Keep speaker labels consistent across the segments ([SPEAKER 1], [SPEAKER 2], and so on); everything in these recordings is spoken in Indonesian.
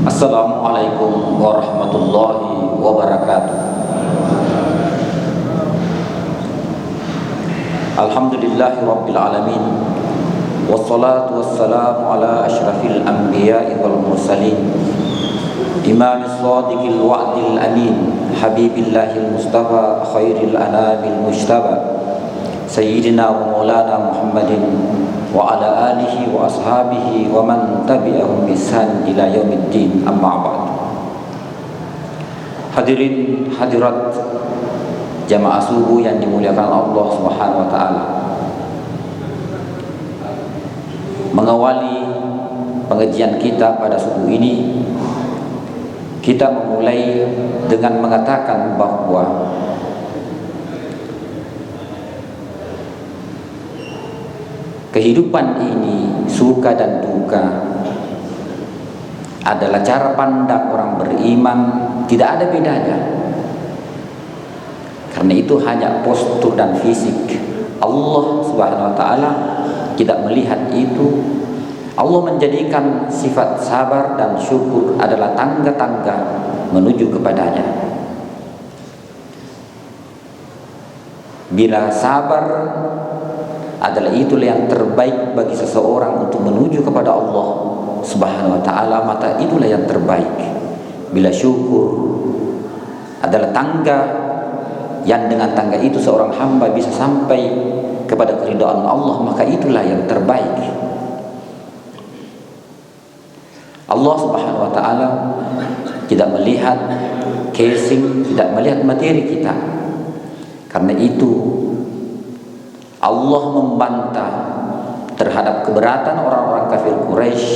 [SPEAKER 1] Assalamualaikum warahmatullahi wabarakatuh. Alhamdulillahi rabbil alamin. Wassalatu wassalamu ala asyrafil anbiya'i wal mursalin, imamis shadiqil wa'dil amin, habibillahil mustafa khairil anamil mujtaba, sayyidina wa maulana Muhammadin wa ala alihi wa ashabihi wa man tabi'ahum bi ihsan ila yaumiddin, amma ba'd. Hadirin hadirat jamaah subuh yang dimuliakan Allah Subhanahu wa taala. Mengawali pengajian kita pada subuh ini, kita memulai dengan mengatakan bahwa kehidupan ini, suka dan duka, adalah cara pandang orang beriman, tidak ada bedanya. Karena itu hanya postur dan fisik. Allah Subhanahu wa taala tidak melihat itu. Allah menjadikan sifat sabar dan syukur adalah tangga-tangga menuju kepadanya. Bila sabar adalah itulah yang terbaik bagi seseorang untuk menuju kepada Allah Subhanahu wa taala, maka itulah yang terbaik. Bila syukur adalah tangga yang dengan tangga itu seorang hamba bisa sampai kepada keridhaan Allah, maka itulah yang terbaik. Allah Subhanahu wa taala tidak melihat casing, tidak melihat materi kita. Karena itu Allah membantah terhadap keberatan orang-orang kafir Quraisy.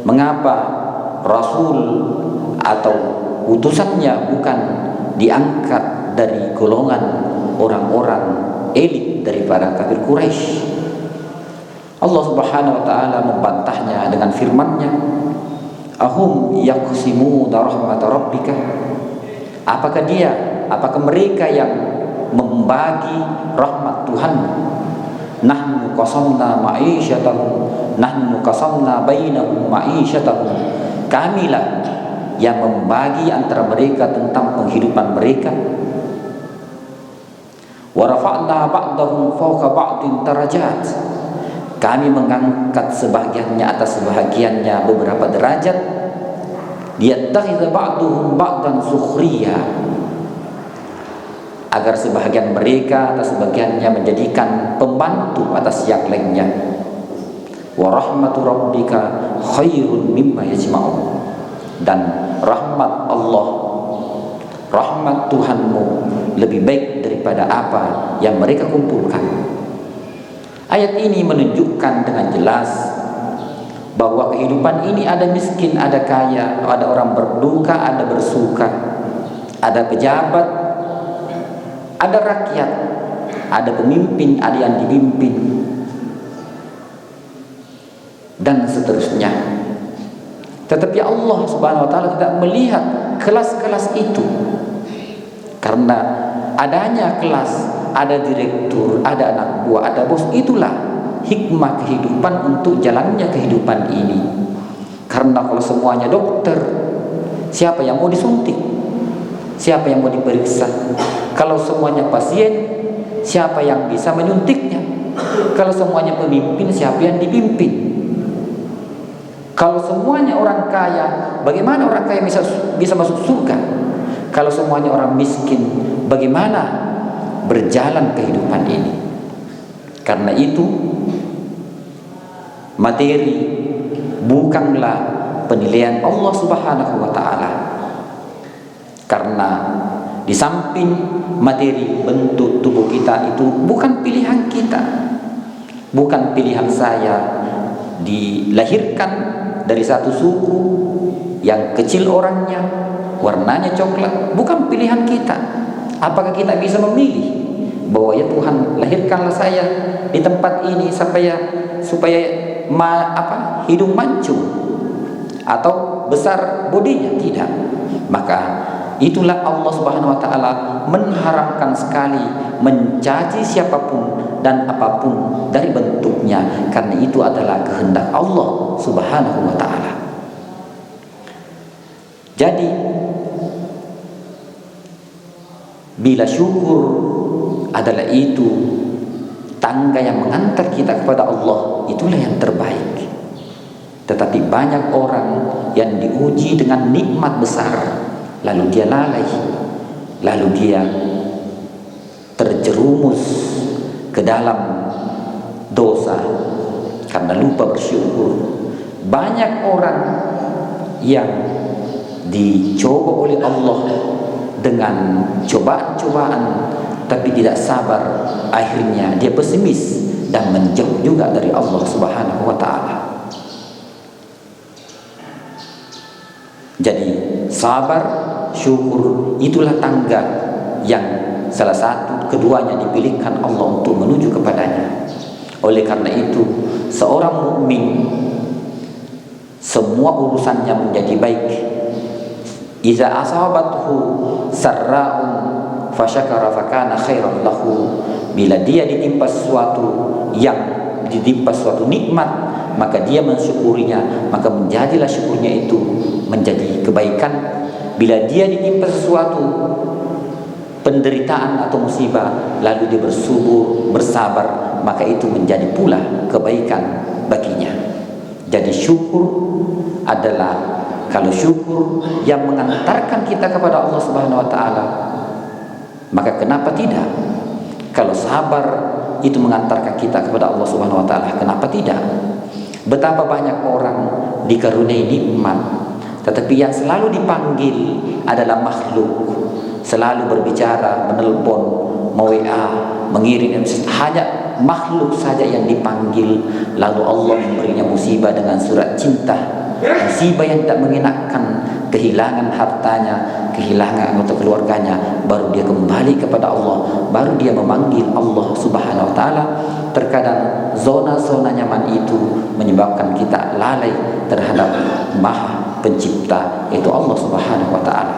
[SPEAKER 1] Mengapa Rasul atau utusannya bukan diangkat dari golongan orang-orang elit daripada kafir Quraisy? Allah Subhanahu wa taala membantahnya dengan firman-Nya, ahum yaqsimuna rahmat rabbika, apakah mereka yang membagi rahmat Tuhan? Nahnu qasamna bainahum ma'isyatahum, kamilah yang membagi antara mereka tentang penghidupan mereka. Wa rafa'na ba'dahum fawqa ba'din darajat, kami mengangkat sebagiannya atas sebagiannya beberapa derajat. Liyattakhidha ba'duhum ba'dan sukhriya, agar sebahagian mereka atas sebagiannya menjadikan pembantu atas yang lainnya. Wa rahmatu rabbika khairun mimma yajma'un, dan rahmat Allah, rahmat Tuhanmu lebih baik daripada apa yang mereka kumpulkan. Ayat ini menunjukkan dengan jelas bahwa kehidupan ini ada miskin, ada kaya, ada orang berduka, ada bersuka, ada pejabat, ada rakyat, ada pemimpin, ada yang dipimpin, dan seterusnya. Tetapi Allah Subhanahu wa taala tidak melihat kelas-kelas itu. Karena adanya kelas, ada direktur, ada anak buah, ada bos, itulah hikmah kehidupan untuk jalannya kehidupan ini. Karena kalau semuanya dokter, siapa yang mau disuntik? Siapa yang mau diperiksa? Kalau semuanya pasien, siapa yang bisa menyuntiknya? Kalau semuanya pemimpin, siapa yang dipimpin? Kalau semuanya orang kaya, bagaimana orang kaya bisa masuk surga? Kalau semuanya orang miskin, bagaimana berjalan kehidupan ini? Karena itu materi bukanlah penilaian Allah Subhanahu wa taala. Karena di samping materi bentuk tubuh kita itu bukan pilihan kita, bukan pilihan saya dilahirkan dari satu suku yang kecil orangnya, warnanya coklat, bukan pilihan kita. Apakah kita bisa memilih bahwa ya Tuhan, lahirkanlah saya di tempat ini supaya hidung mancung atau besar bodinya? Tidak. Maka itulah Allah Subhanahu wa taala mengharamkan sekali mencaci siapapun dan apapun dari bentuknya, karena itu adalah kehendak Allah Subhanahu wa taala. Jadi bila syukur adalah itu tangga yang mengantar kita kepada Allah, itulah yang terbaik. Tetapi banyak orang yang diuji dengan nikmat besar, lalu dia lalai, lalu dia terjerumus ke dalam dosa karena lupa bersyukur. Banyak orang yang dicoba oleh Allah dengan cobaan-cobaan tapi tidak sabar, akhirnya dia pesimis dan menjauh juga dari Allah Subhanahu wa taala. Jadi sabar, syukur itulah tangga yang salah satu keduanya dipilihkan Allah untuk menuju kepadanya. Oleh karena itu, seorang mukmin semua urusannya menjadi baik. Iza asabathu sarra'un fasyakara fakana khairan lahu. Bila dia ditimpa suatu nikmat, maka dia mensyukurinya, maka menjadilah syukurnya itu menjadi kebaikan. Bila dia ditimpa sesuatu penderitaan atau musibah, lalu dia bersabar, maka itu menjadi pula kebaikan baginya. Jadi syukur adalah, kalau syukur yang mengantarkan kita kepada Allah Subhanahu wa taala, maka kenapa tidak? Kalau sabar itu mengantarkan kita kepada Allah Subhanahu wa taala, kenapa tidak? Betapa banyak orang dikaruniai nikmat, tetapi yang selalu dipanggil adalah makhluk. Selalu berbicara, menelpon, WA, mengirim, hanya makhluk saja yang dipanggil. Lalu Allah memberinya musibah dengan surat cinta, musibah yang tak mengenakan, kehilangan hartanya, kehilangan anggota keluarganya, baru dia kembali kepada Allah, baru dia memanggil Allah Subhanahu wa taala. Terkadang zona-zona nyaman itu menyebabkan kita lalai terhadap Maha Pencipta, yaitu Allah Subhanahu wa taala.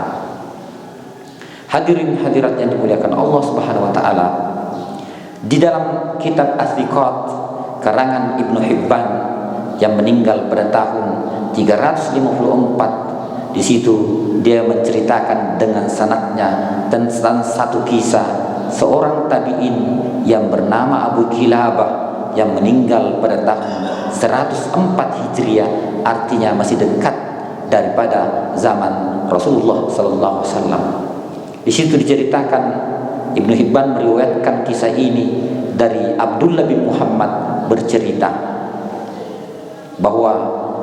[SPEAKER 1] Hadirin hadirat yang dimuliakan Allah Subhanahu wa taala, di dalam kitab As-Siqat karangan Ibnu Hibban yang meninggal pada tahun 354, di situ dia menceritakan dengan sanadnya tentang satu kisah seorang tabi'in yang bernama Abu Kilabah yang meninggal pada tahun 104 Hijriah, artinya masih dekat daripada zaman Rasulullah sallallahu alaihi wasallam. Di situ diceritakan, Ibnu Hibban meriwayatkan kisah ini dari Abdullah bin Muhammad, bercerita bahwa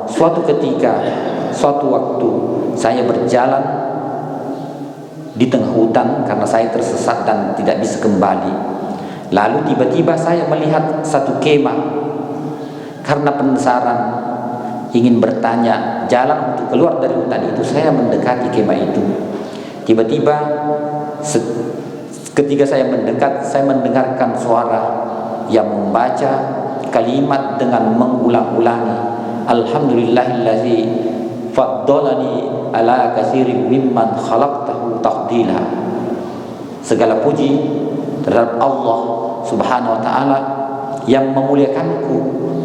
[SPEAKER 1] suatu ketika, suatu waktu saya berjalan di tengah hutan karena saya tersesat dan tidak bisa kembali. Lalu tiba-tiba saya melihat satu kemah. Karena penasaran ingin bertanya jalan untuk keluar dari hutan itu, saya mendekati kemah itu. Tiba-tiba ketika saya mendekat, saya mendengarkan suara yang membaca kalimat dengan mengulang-ulangi, Alhamdulillahillazi faddalani ala katsirin mimman khalaqtahu tafdila. Segala puji terhadap Allah Subhanahu wa taala yang memuliakanku,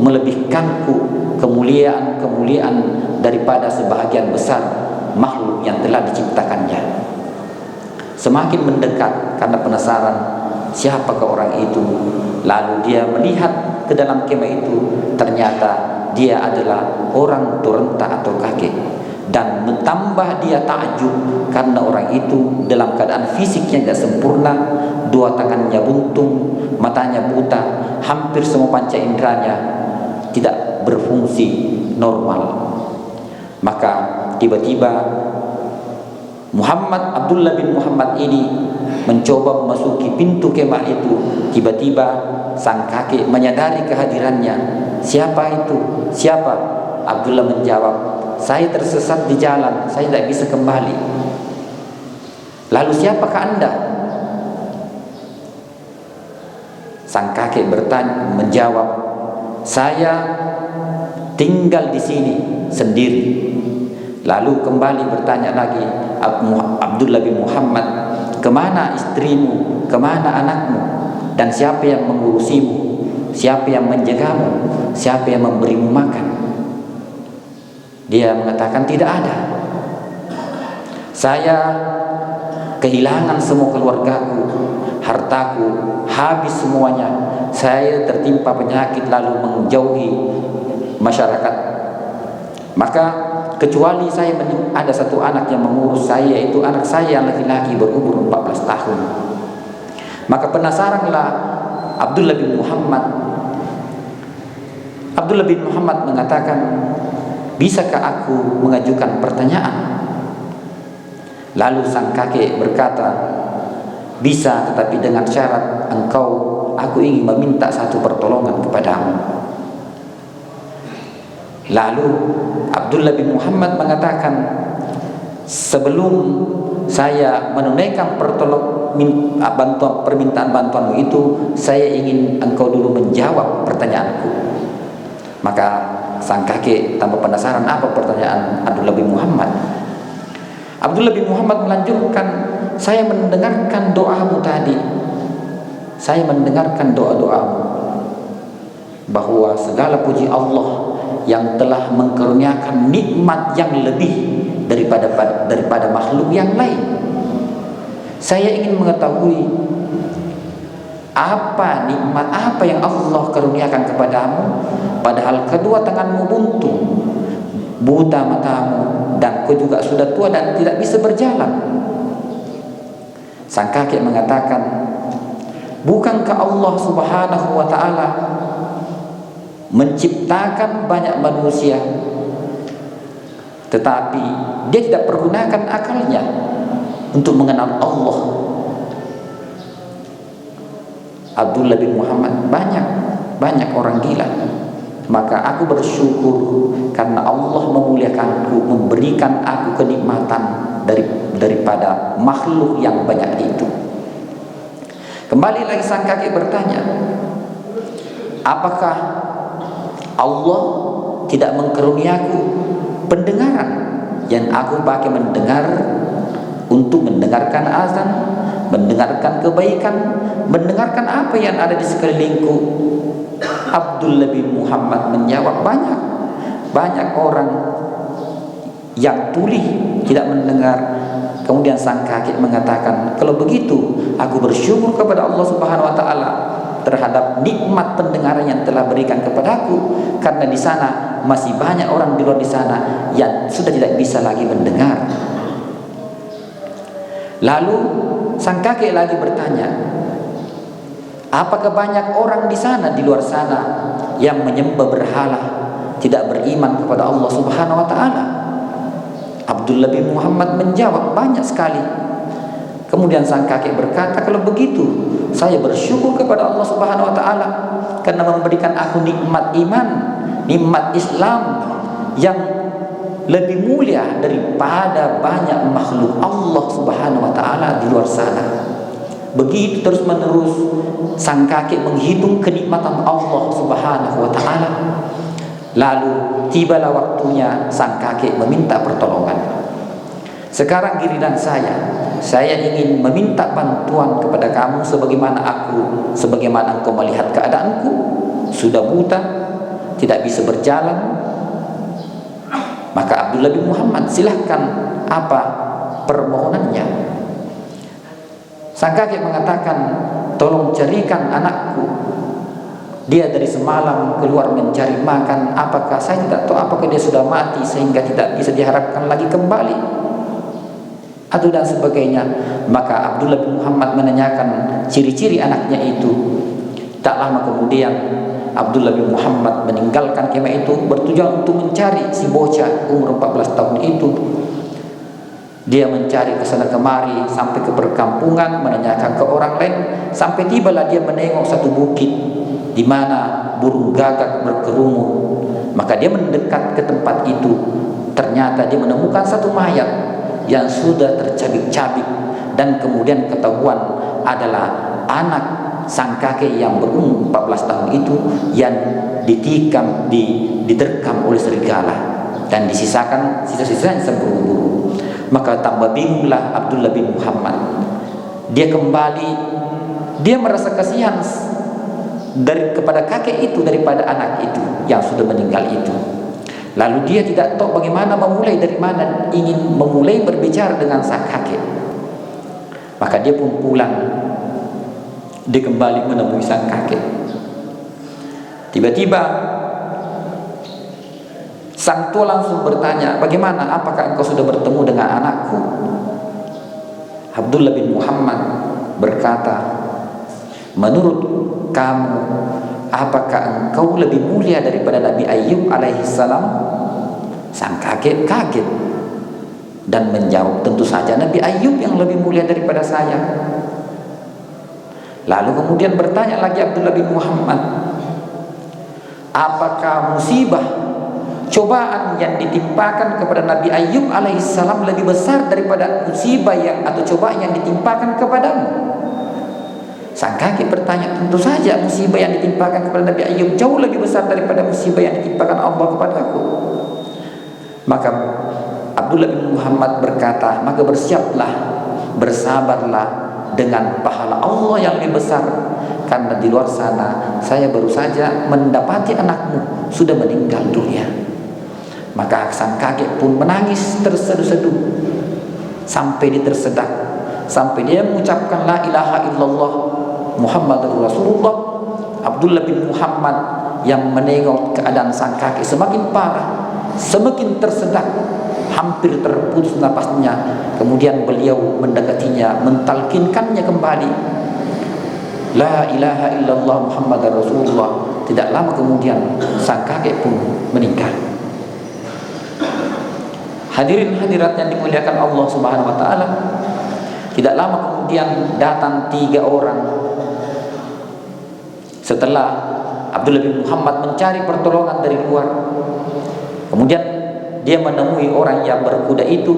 [SPEAKER 1] melebihkanku kemuliaan-kemuliaan daripada sebahagian besar makhluk yang telah diciptakannya. Semakin mendekat karena penasaran siapakah orang itu. Lalu dia melihat ke dalam kemah itu, ternyata dia adalah orang turenta atau kakek. Dan bertambah dia takjub karena orang itu dalam keadaan fisiknya tidak sempurna, dua tangannya buntung, matanya buta, hampir semua panca inderanya tidak berfungsi normal. Maka tiba-tiba Abdullah bin Muhammad ini mencoba memasuki pintu kemah itu. Tiba-tiba sang kakek menyadari kehadirannya. Siapa itu? Siapa? Abdullah menjawab, saya tersesat di jalan, saya tidak bisa kembali. Lalu siapakah Anda? Sang kakek menjawab, saya tinggal di sini sendiri. Lalu kembali bertanya lagi Abdullah bin Muhammad, kemana istrimu, kemana anakmu, dan siapa yang mengurusimu, siapa yang menjagamu, siapa yang memberimu makan? Dia mengatakan tidak ada. Saya kehilangan semua keluargaku, hartaku habis semuanya. Saya tertimpa penyakit lalu menjauhi masyarakat. Maka kecuali saya ada satu anak yang mengurus saya, yaitu anak saya yang laki-laki berumur 14 tahun. Maka penasaranlah Abdullah bin Muhammad. Abdullah bin Muhammad mengatakan, bisakah aku mengajukan pertanyaan? Lalu sang kakek berkata, bisa, tetapi dengan syarat aku ingin meminta satu pertolongan kepadamu. Lalu Abdullah bin Muhammad mengatakan, sebelum saya menunaikan permintaan bantuanmu itu, saya ingin engkau dulu menjawab pertanyaanku. Maka sang kakek tambah penasaran, apa pertanyaan Abdullah bin Muhammad? Abdullah bin Muhammad melanjutkan, saya mendengarkan doamu tadi. Saya mendengarkan doa-doamu bahwa segala puji Allah yang telah mengkaruniakan nikmat yang lebih daripada makhluk yang lain. Saya ingin mengetahui apa nikmat apa yang Allah karuniakan kepadamu, padahal kedua tanganmu buntu, buta matamu, dan kau juga sudah tua dan tidak bisa berjalan. Sang kakek mengatakan, bukankah Allah Subhanahu wa ta'ala menciptakan banyak manusia, tetapi dia tidak pergunakan akalnya untuk mengenal Allah? Abdullah bin Muhammad, banyak orang gila. Maka aku bersyukur karena Allah memuliakanku, memberikan aku kenikmatan daripada makhluk yang banyak itu. Kembali lagi sang kakek bertanya, apakah Allah tidak mengkaruniaku pendengaran yang aku pakai mendengar untuk mendengarkan azan, mendengarkan kebaikan, mendengarkan apa yang ada di sekelilingku? Abdullah bin Muhammad menjawab, banyak orang yang tuli tidak mendengar. Kemudian sang kakek mengatakan, kalau begitu aku bersyukur kepada Allah Subhanahu wa ta'ala terhadap nikmat pendengaran yang telah berikan kepadaku, karena di sana masih banyak orang di luar di sana yang sudah tidak bisa lagi mendengar. Lalu sang kakek lagi bertanya, apakah banyak orang di sana, di luar sana, yang menyembah berhala, tidak beriman kepada Allah Subhanahu wa ta'ala? Abdullah bin Muhammad menjawab, banyak sekali. Kemudian sang kakek berkata, kalau begitu saya bersyukur kepada Allah Subhanahu wa ta'ala karena memberikan aku nikmat iman, nikmat Islam yang lebih mulia daripada banyak makhluk Allah Subhanahu wa ta'ala di luar sana. Begitu terus menerus sang kakek menghitung kenikmatan Allah Subhanahu wa ta'ala. Lalu tibalah waktunya sang kakek meminta pertolongan. Sekarang giliran saya ingin meminta bantuan kepada kamu, sebagaimana engkau melihat keadaanku, sudah buta, tidak bisa berjalan. Maka Abdullah bin Muhammad, silahkan, apa permohonannya? Sang kakek mengatakan, tolong carikan anakku. Dia dari semalam keluar mencari makan. Apakah saya tidak tahu apakah dia sudah mati sehingga tidak bisa diharapkan lagi kembali, atau dan sebagainya. Maka Abdullah bin Muhammad menanyakan ciri-ciri anaknya itu. Tak lama kemudian Abdullah bin Muhammad meninggalkan kemah itu bertujuan untuk mencari si bocah umur 14 tahun itu. Dia mencari ke sana kemari sampai ke perkampungan, menanyakan ke orang lain, sampai tibalah dia menengok satu bukit di mana burung gagak berkerumun. Maka dia mendekat ke tempat itu. Ternyata dia menemukan satu mayat yang sudah tercabik-cabik, dan kemudian ketahuan adalah anak sang kakek yang berumur 14 tahun itu yang diterkam oleh serigala dan disisakan sisa-sisanya seburu-buru. Maka tambah bingunglah Abdullah bin Muhammad. Dia kembali, dia merasa kasihan kepada kakek itu daripada anak itu yang sudah meninggal itu. Lalu dia tidak tahu bagaimana memulai, dari mana ingin memulai berbicara dengan sang kakek. Maka dia pun pulang. Dia kembali menemui sang kakek. Tiba-tiba sang tua langsung bertanya, bagaimana, apakah engkau sudah bertemu dengan anakku? Abdullah bin Muhammad berkata, menurut kamu, apakah engkau lebih mulia daripada Nabi Ayyub alaihissalam? Sang kakek kaget dan menjawab, tentu saja Nabi Ayyub yang lebih mulia daripada saya. Lalu kemudian bertanya lagi Abdullah bin Muhammad, apakah musibah, cobaan yang ditimpakan kepada Nabi Ayyub alaihissalam lebih besar daripada musibah yang atau cobaan yang ditimpakan kepadamu? Sang kakek bertanya, tentu saja musibah yang ditimpakan kepada Nabi Ayyub jauh lebih besar daripada musibah yang ditimpakan Allah kepadaku. Maka Abdullah bin Muhammad berkata, maka bersiaplah, bersabarlah dengan pahala Allah yang lebih besar, karena di luar sana saya baru saja mendapati anakmu sudah meninggal dunia. Maka sang kakek pun menangis terseduh-seduh sampai dia tersedak, sampai dia mengucapkan la ilaha illallah Muhammadur Rasulullah. Abdullah bin Muhammad yang menengok keadaan sang kakek semakin parah, semakin tersedak, hampir terputus napasnya. Kemudian beliau mendekatinya, mentalkinkannya kembali la ilaha illallah Muhammadar Rasulullah. Tidak lama kemudian sang kakek pun meninggal. Hadirin hadirat yang dimuliakan Allah Subhanahu wa taala, tidak lama kemudian datang 3 orang. Setelah Abdullah bin Muhammad mencari pertolongan dari luar, kemudian dia menemui orang yang berkuda itu.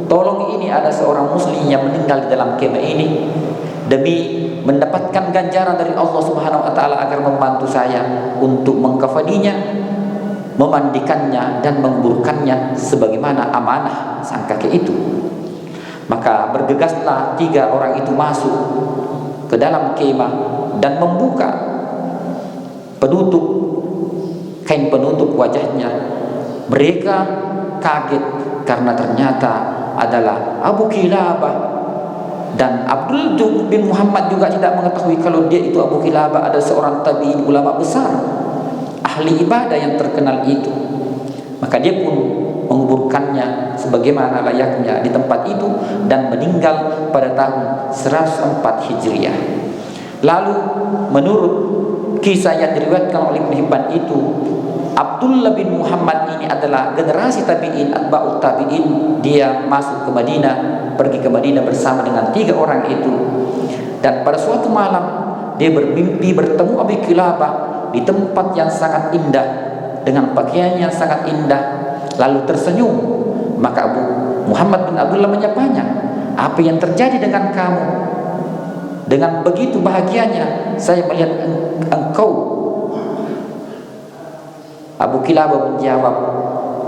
[SPEAKER 1] Tolong, ini ada seorang muslim yang meninggal di dalam kemah ini, demi mendapatkan ganjaran dari Allah Subhanahu wa taala agar membantu saya untuk mengkafaninya, memandikannya dan menguburkannya sebagaimana amanah sang kakek itu. Maka bergegaslah 3 orang itu masuk ke dalam kemah dan membuka kain penutup wajahnya. Mereka kaget karena ternyata adalah Abu Kilabah, dan Abdul bin Muhammad juga tidak mengetahui kalau dia itu Abu Kilabah adalah seorang tabi'in, ulama besar, ahli ibadah yang terkenal itu. Maka dia pun menguburkannya sebagaimana layaknya di tempat itu dan meninggal pada tahun 104 Hijriah. Lalu menurut kisah yang diriwayatkan oleh Ibnu Hibban itu, Abdullah bin Muhammad ini adalah generasi tabi'in, atba'ut tabi'in. Dia masuk ke Madinah, pergi ke Madinah bersama dengan 3 orang itu. Dan pada suatu malam dia bermimpi bertemu Abu Kilabah di tempat yang sangat indah, dengan pakaian yang sangat indah, lalu tersenyum. Maka Abu Muhammad bin Abdullah menyapanya, apa yang terjadi dengan kamu? Dengan begitu bahagianya saya melihat engkau. Abu Kilabah menjawab,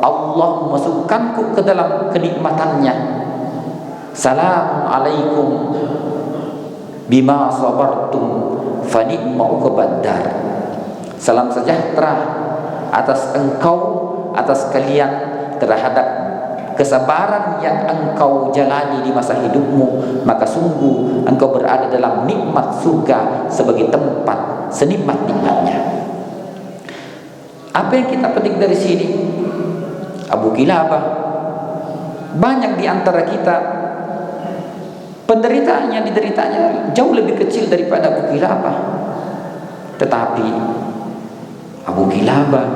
[SPEAKER 1] Allah memasukkanku ke dalam kenikmatannya. Assalamualaikum bima sabartum fa ni'ma uqbaddar. Salam sejahtera atas engkau, atas kalian, terhadap kesabaran yang engkau jalani di masa hidupmu, maka sungguh engkau berada dalam nikmat surga sebagai tempat senikmat-nikmatnya. Apa yang kita petik dari sini? Abu Kilabah, banyak di antara kita penderitaan yang dideritanya jauh lebih kecil daripada Abu Kilabah. Tetapi Abu Kilabah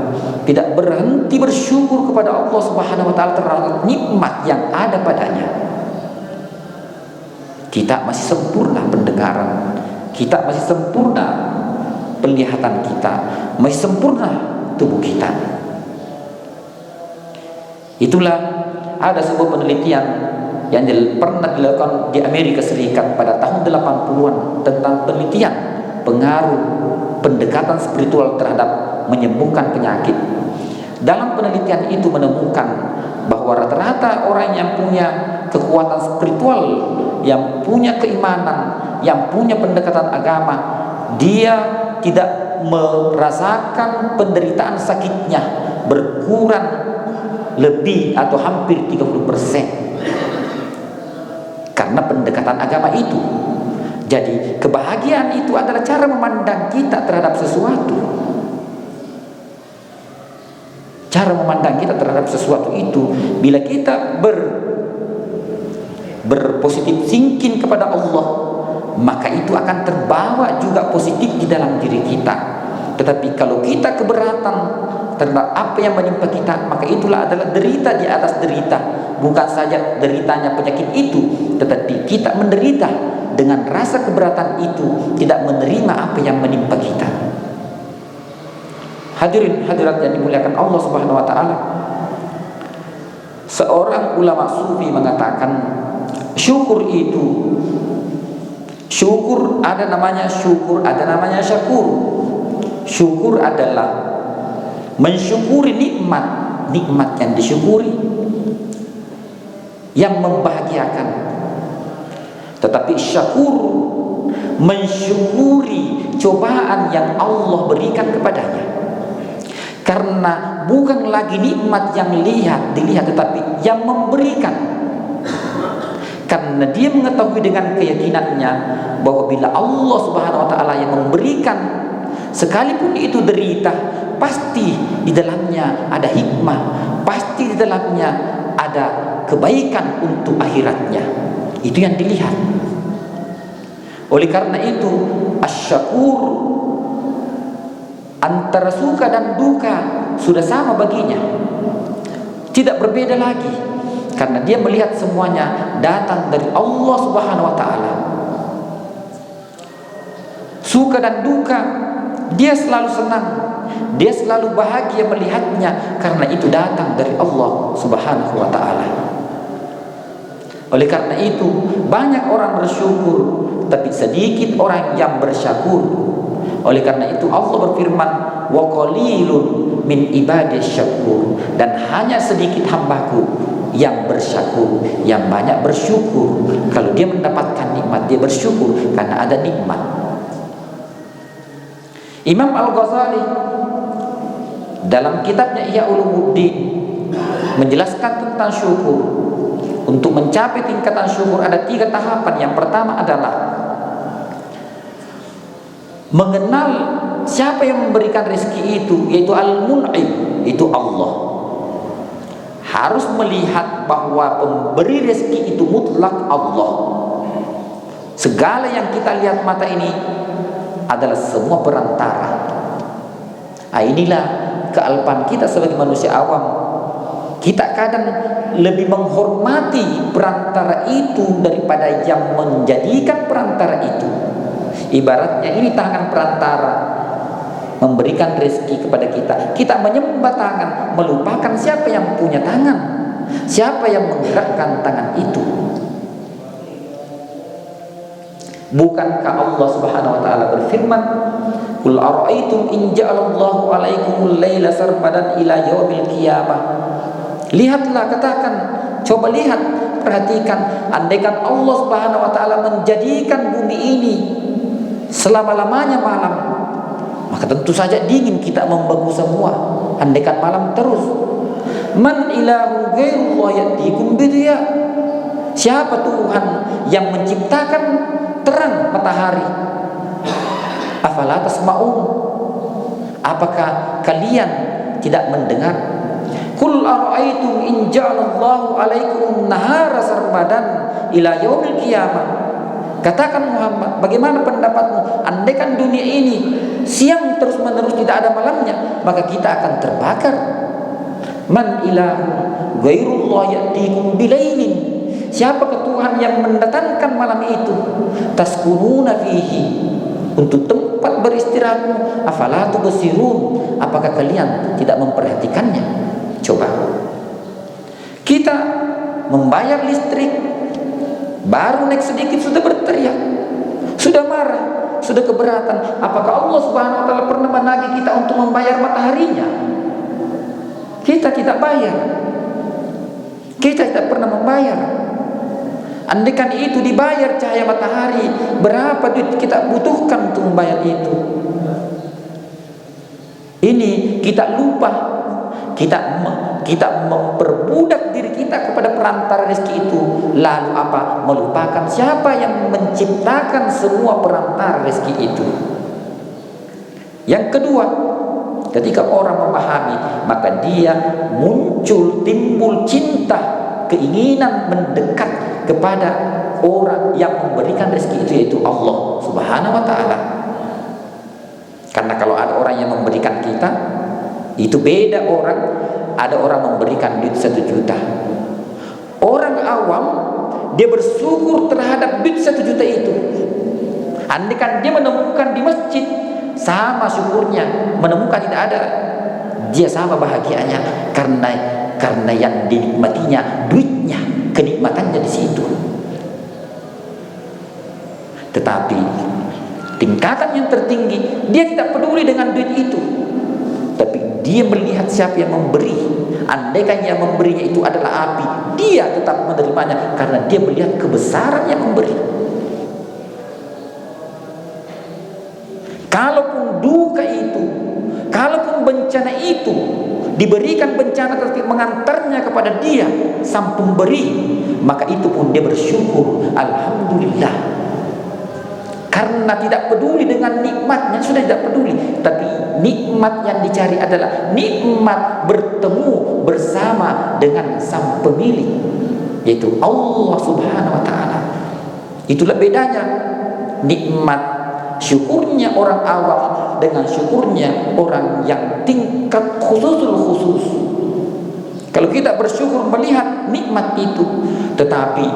[SPEAKER 1] tidak berhenti bersyukur kepada Allah Subhanahu wa taala terhadap nikmat yang ada padanya. Kita masih sempurna pendengaran, kita masih sempurna penglihatan kita, masih sempurna tubuh kita. Itulah ada sebuah penelitian yang pernah dilakukan di Amerika Serikat pada tahun 80-an tentang penelitian pengaruh pendekatan spiritual terhadap menyembuhkan penyakit. Dalam penelitian itu menemukan bahwa rata-rata orang yang punya kekuatan spiritual, yang punya keimanan, yang punya pendekatan agama, dia tidak merasakan penderitaan sakitnya berkurang lebih atau hampir 30%. Karena pendekatan agama itu. Jadi kebahagiaan itu adalah cara memandang kita terhadap sesuatu. Cara memandang kita terhadap sesuatu itu, bila kita berpositif thinking kepada Allah, maka itu akan terbawa juga positif di dalam diri kita. Tetapi kalau kita keberatan terhadap apa yang menimpa kita, maka itulah adalah derita di atas derita. Bukan saja deritanya penyakit itu, tetapi kita menderita dengan rasa keberatan itu, tidak menerima apa yang menimpa kita. Hadirin hadirat yang dimuliakan Allah Subhanahu wa taala. Seorang ulama sufi mengatakan, syukur itu, syukur ada namanya syukur, ada namanya syakur. Syukur adalah mensyukuri nikmat yang disyukuri, yang membahagiakan. Tetapi syakur mensyukuri cobaan yang Allah berikan kepadanya, karena bukan lagi nikmat yang dilihat, tetapi yang memberikan. Karena dia mengetahui dengan keyakinannya bahwa bila Allah Subhanahu wa taala yang memberikan, sekalipun itu derita, pasti di dalamnya ada hikmah, pasti di dalamnya ada kebaikan untuk akhiratnya. Itu yang dilihat. Oleh karena itu, asy-syakur antara suka dan duka sudah sama baginya, tidak berbeda lagi, karena dia melihat semuanya datang dari Allah Subhanahu wa taala. Suka dan duka, dia selalu senang, dia selalu bahagia melihatnya, karena itu datang dari Allah Subhanahu wa taala. Oleh karena itu, banyak orang bersyukur, tapi sedikit orang yang bersyakur. Oleh karena itu Allah berfirman, wa qalilun min ibadis syakur, dan hanya sedikit hambaku yang bersyakur, yang banyak bersyukur. Kalau dia mendapatkan nikmat, dia bersyukur karena ada nikmat. Imam Al-Ghazali dalam kitabnya Ihya Ulumuddin menjelaskan tentang syukur. Untuk mencapai tingkatan syukur ada 3 tahapan. Yang pertama adalah mengenal siapa yang memberikan rezeki itu, yaitu Al-Mun'im, itu Allah. Harus melihat bahwa pemberi rezeki itu mutlak Allah. Segala yang kita lihat mata ini adalah semua perantara. Inilah kealpaan kita sebagai manusia awam. Kita kadang lebih menghormati perantara itu daripada yang menjadikan perantara itu. Ibaratnya ini tangan perantara memberikan rezeki kepada kita. Kita menyembah tangan, melupakan siapa yang punya tangan, siapa yang menggerakkan tangan itu. Bukankah Allah Subhanahu wa taala berfirman, "Qul ara'aytum in ja'alallahu 'alaikumul laila sarmadan ila yaumil qiyamah." Lihatlah, katakan, coba lihat, perhatikan, andaikan Allah Subhanahu wa taala menjadikan bumi ini selama-lamanya malam, maka tentu saja dingin kita membangun semua. Andaikan malam terus, man ilahu ghairullah yatikum bidya. Siapa Tuhan yang menciptakan terang matahari? Afala tasma'un? Apakah kalian tidak mendengar? Qul ara'aytum in ja'alallahu 'alaikum nahara sarmadan ila yaumil qiyamah. Katakan Muhammad, bagaimana pendapatmu andaikan dunia ini siang terus-menerus tidak ada malamnya, maka kita akan terbakar. Man ilahu ghairullah ya'tikum bilailin. Siapakah Tuhan yang mendatangkan malam itu? Taskununa fihi, untuk tempat beristirahatmu. Afala tubsirun, apakah kalian tidak memperhatikannya? Coba, kita membayar listrik, baru naik sedikit sudah berteriak, sudah marah, sudah keberatan. Apakah Allah Subhanahu wa taala pernah menagih kita untuk membayar mataharinya? Kita tidak bayar, kita tidak pernah membayar. Andaikan itu dibayar cahaya matahari, berapa duit kita butuhkan untuk membayar itu? Ini kita lupa. Kita kita memperbudak diri kita kepada perantara rezeki itu, lalu apa? Melupakan siapa yang menciptakan semua perantara rezeki itu. Yang kedua, ketika orang memahami, maka dia timbul cinta, keinginan mendekat kepada orang yang memberikan rezeki itu, yaitu Allah Subhanahu wa ta'ala. Karena kalau ada orang yang memberikan kita, itu beda orang. Ada orang memberikan duit 1 juta. Orang awam, dia bersyukur terhadap duit 1 juta itu. Andaikan dia menemukan di masjid, sama syukurnya. Menemukan tidak ada, dia sama bahagianya. Karena yang dinikmatinya duitnya, kenikmatannya di situ. Tetapi tingkatan yang tertinggi, dia tidak peduli dengan duit itu, tapi dia melihat siapa yang memberi. Andaikan yang memberinya itu adalah api, dia tetap menerimanya karena dia melihat kebesaran yang memberi. Kalaupun duka itu, kalaupun bencana itu diberikan bencana tapi mengantarnya kepada dia sang pemberi, maka itu pun dia bersyukur, alhamdulillah. Karena tidak peduli dengan nikmatnya, sudah tidak peduli. Tapi nikmat yang dicari adalah nikmat bertemu bersama dengan sang pemilik, yaitu Allah Subhanahu wa ta'ala. Itulah bedanya nikmat syukurnya orang awam dengan syukurnya orang yang tingkat khususul khusus. Kalau kita bersyukur melihat nikmat itu, tetapi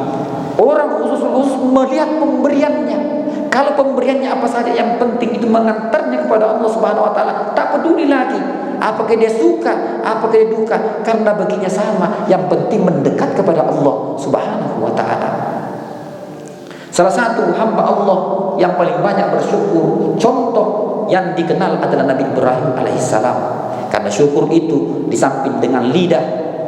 [SPEAKER 1] orang khususul khusus melihat pemberiannya. Kalau pemberiannya apa saja, yang penting itu mengantarnya kepada Allah Subhanahu wa ta'ala. Tak peduli lagi apakah dia suka, apakah dia duka, karena baginya sama. Yang penting mendekat kepada Allah Subhanahu wa ta'ala. Salah satu hamba Allah yang paling banyak bersyukur, contoh yang dikenal adalah Nabi Ibrahim alaihissalam. Karena syukur itu di samping dengan lidah,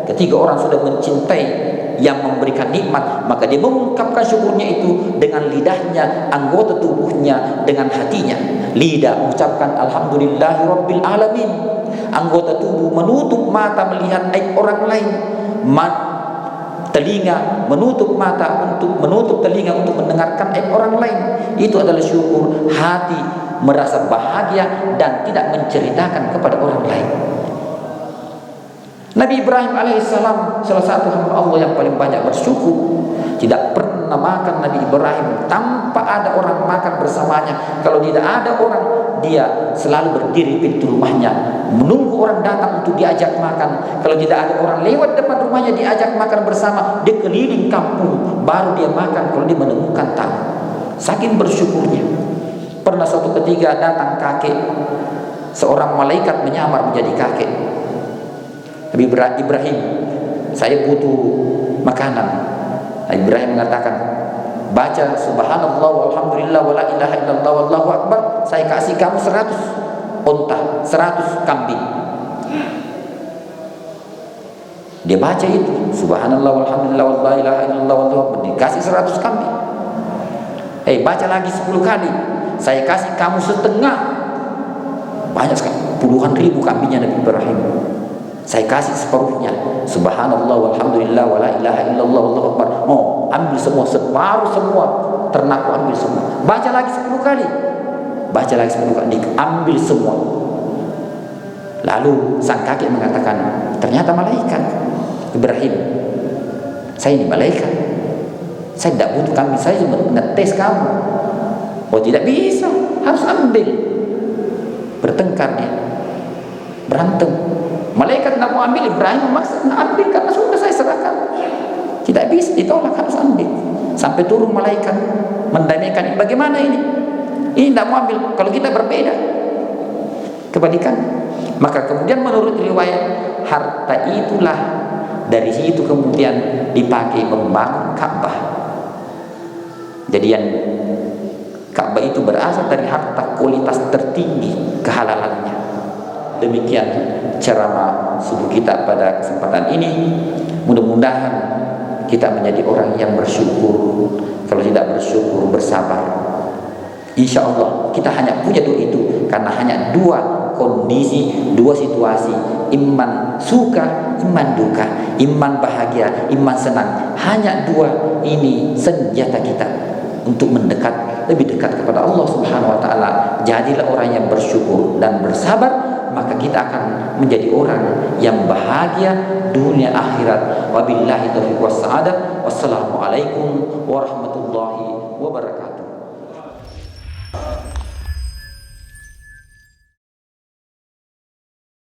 [SPEAKER 1] ketika orang sudah mencintai yang memberikan nikmat, maka dia mengungkapkan syukurnya itu dengan lidahnya, anggota tubuhnya, dengan hatinya. Lidah mengucapkan alhamdulillahi rabbil alamin, anggota tubuh menutup mata melihat aib orang lain, telinga menutup telinga untuk mendengarkan aib orang lain. Itu adalah syukur. Hati merasa bahagia dan tidak menceritakan kepada orang lain. Nabi Ibrahim alaihissalam salah satu hamba Allah yang paling banyak bersyukur. Tidak pernah makan Nabi Ibrahim tanpa ada orang makan bersamanya. Kalau tidak ada orang, dia selalu berdiri pintu rumahnya menunggu orang datang untuk diajak makan. Kalau tidak ada orang lewat depan rumahnya diajak makan bersama, dia keliling kampung baru dia makan kalau dia menemukan tamu. Saking bersyukurnya. Pernah suatu ketika datang kakek, seorang malaikat menyamar menjadi kakek. Nabi Ibrahim, saya butuh makanan. Nabi Ibrahim mengatakan, baca subhanallah walhamdulillah wala ilaha illallah wallahu akbar, saya kasih kamu 100 unta, 100 kambing. Dia baca itu subhanallah walhamdulillah wala ilaha illallah wallahu akbar, dikasih 100 kambing. Baca lagi 10 kali, saya kasih kamu setengah. Banyak sekali, puluhan ribu kambingnya Nabi Ibrahim. Saya kasih separuhnya, subhanallah walhamdulillah wala ilaha illallah wallahu akbar. Ambil semua, separuh semua ternakku, ambil semua. Baca lagi 10 kali, baca lagi 10 kali, ambil semua. Lalu sang kakek mengatakan, ternyata malaikat. Ibrahim, saya ini malaikat, saya tidak butuh kambing, saya cuma ngetes kamu. Oh tidak bisa, harus ambil. Bertengkar dia, berantem. Malaikat tidak mau ambil, Ibrahim memaksa ambil karena sudah saya serahkan. Tidak bisa ditolak, harus ambil. Sampai turun malaikat mendamaikan. Bagaimana ini? Ini tidak mau ambil. Kalau kita berbeda, kebalikan. Maka kemudian menurut riwayat, harta itulah dari situ kemudian dipakai membangun Ka'bah. Jadi yang Ka'bah itu berasal dari harta kualitas tertinggi kehalalannya. Demikian ceramah subuh kita pada kesempatan ini. Mudah-mudahan kita menjadi orang yang bersyukur. Kalau tidak bersyukur, bersabar. Insya Allah kita hanya punya dua itu, karena hanya dua kondisi, dua situasi. Iman suka, iman duka, iman bahagia, iman senang. Hanya dua ini senjata kita untuk lebih dekat kepada Allah Subhanahu wa taala. Jadilah orang yang bersyukur dan bersabar, maka kita akan menjadi orang yang bahagia dunia akhirat. Wabillahi taufiq was sa'adah. Wassalamualaikum warahmatullahi wabarakatuh.